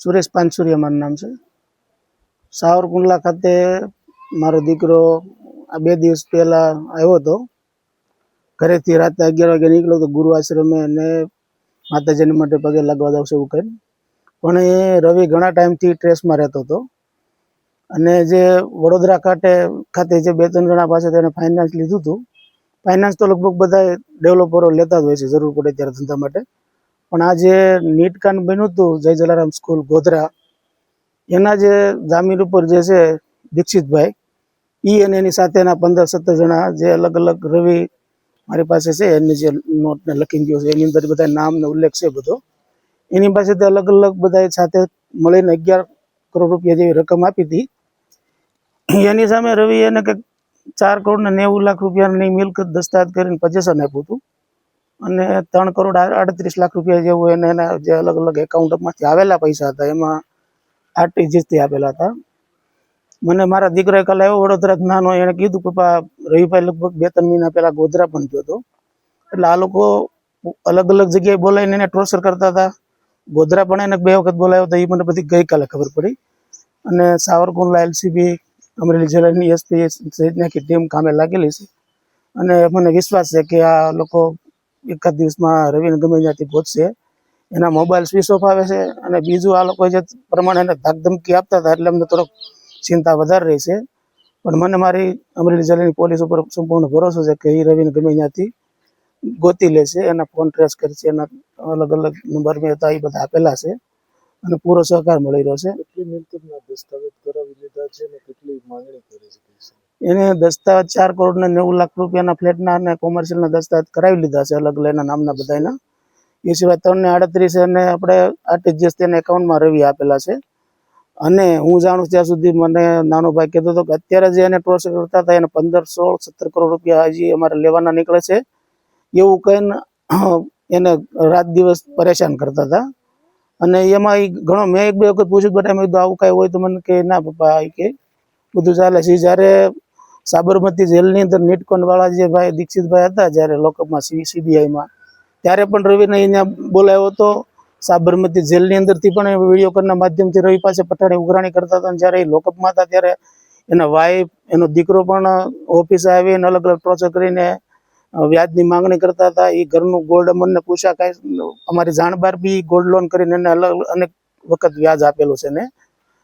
સુરેશ પાનસુરિયા મારું નામ છે. સાવરકુંડલા ખાતે મારો દીકરો આ 2 દિવસ પહેલાં આવ્યો હતો. ઘરેથી રાતે 11 વાગે નીકળ્યો હતો ગુરુ આશ્રમે અને માતાજીને માટે પગે લાગવા જાવશે એવું કરીને. પણ એ રવિ ઘણા ટાઈમથી ટ્રેસમાં રહેતો હતો અને જે વડોદરા ખાતે જે 2-3 જણા પાસે તેને ફાઇનાન્સ લીધું હતું. ફાઇનાન્સ તો લગભગ બધા ડેવલપરો લેતા જ હોય છે જરૂર પડે ત્યારે ધંધા માટે. પણ આ જે નીટકાન બન્યું હતું જય જલારામ સ્કૂલ ગોધરા, એના જે જામીન ઉપર જે છે દીક્ષિતભાઈ, એ અને એની સાથેના 15-17 જણા જે અલગ અલગ રવિ મારી પાસે છે એની જે નોટને લખી ગયો છે એની અંદર બધા નામનો ઉલ્લેખ છે બધો. એની પાસેથી અલગ અલગ બધા સાથે મળીને 11 કરોડ રૂપિયા જેવી રકમ આપી હતી. એની સામે રવિ એને કંઈક 4 કરોડ ને 90 લાખ રૂપિયાની મિલકત દસ્તાવેજ કરીને પોઝેશન આપ્યું હતું અને 3 કરોડ 38 લાખ રૂપિયા જેવું એને એના જે અલગ અલગ એકાઉન્ટમાંથી આવેલા પૈસા હતા એમાં આરટીજીએસથી આપેલા હતા. મને મારા દીકરાએ કાલે આવ્યો વડોદરા નાનો, એણે કીધું પપ્પા રવિભાઈ લગભગ 2-3 મહિના પહેલાં ગોધરા પણ ગયો હતો. એટલે આ લોકો અલગ અલગ જગ્યાએ બોલાવીને એને ટોર્ચર કરતા હતા. ગોધરા પણ એને 2 વખત બોલાવ્યો હતો, એ મને બધી ગઈકાલે ખબર પડી. અને સાવરકુંડલા એલસીબી, અમરેલી જિલ્લાની એસપી સહિતની આખી ટીમ કામે લાગેલી છે અને મને વિશ્વાસ છે કે આ લોકો એકાદ દિવસમાં રવિને ગમે ત્યાંથી પહોંચશે. એના મોબાઈલ સ્વિચ ઓફ આવે છે અને બીજું આ લોકો જે પ્રમાણે એને ધાકધમકી આપતા હતા એટલે અમને થોડોક ચિંતા વધારે રહી છે. પણ મને મારી અમરેલી જિલ્લાની પોલીસ ઉપર સંપૂર્ણ ભરોસો છે કે એ રવિને ગમે ત્યાંથી ગોતી લેશે. એના ફોન ટ્રેસ કરશે, એના અલગ અલગ નંબર મેં હતા એ બધા આપેલા છે અને પૂરો સહકાર મળી રહ્યો છે. કેટલી મિલકતના દસ્તાવેજ કરાવી લીધા છે અને કેટલી માંગણી કરી છે? એને દસ્તાવેજ 4 કરોડ ને 90 લાખ રૂપિયાના ફ્લેટના અને કોમર્શિયલના દસ્તાવેજ કરાવી લીધા છે અલગ અલગ એના નામના બધાના. એ સિવાય 3 ને 38 અને આપણે આરટીજીએસ તેના એકાઉન્ટમાં રવિ આપેલા છે. અને હું જાણું ત્યાં સુધી મને નાનો ભાઈ કહેતો હતો કે અત્યારે જે એને ટોર્ચર કરતા હતા એને 15, 16, 17 કરોડ રૂપિયા હજી અમારે લેવાના નીકળે છે એવું કહીને એને રાત દિવસ પરેશાન કરતા હતા. અને એમાં એ ઘણો મેં 1-2 વખત પૂછ્યું બેટા મેં કીધું આવું કાંઈ હોય તો મને કે ના પપ્પા એ કે બધું ચાલે છે. જ્યારે સાબરમતી જેલની અંદર નીટકોનવાળા જે ભાઈ દીક્ષિતભાઈ હતા જ્યારે લોકઅપમાં સીબીઆઈમાં, ત્યારે પણ રવિને અહીંયા બોલાવ્યો હતો. સાબરમતી જેલની અંદરથી પણ વિડીયો કોલના માધ્યમથી રવિ પાસે પઠાણી ઉઘરાણી કરતા હતા. જ્યારે એ લોકઅપમાં હતા ત્યારે એના વાઈફ, એનો દીકરો પણ ઓફિસે આવીને અલગ અલગ ટોર્ચર કરીને વ્યાજની માંગણી કરતા હતા. એ ઘરનું ગોલ્ડ અમને પૂછા કાંઈ અમારી જાણ બહાર બી ગોલ્ડ લોન કરીને એને અલગ અનેક વખત વ્યાજ આપેલું છે ને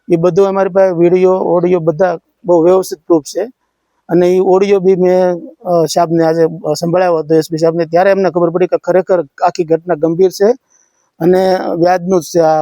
એ બધું અમારી પાસે વિડીયો ઓડિયો બધા બહુ વ્યવસ્થિત પ્રૂફ છે. અને એ ઓડિયો બી મેં સાહેબને આજે સંભળાવ્યો હતો એસપી સાહેબને, ત્યારે એમને ખબર પડી કે ખરેખર આખી ઘટના ગંભીર છે અને વ્યાજનું જ છે. આ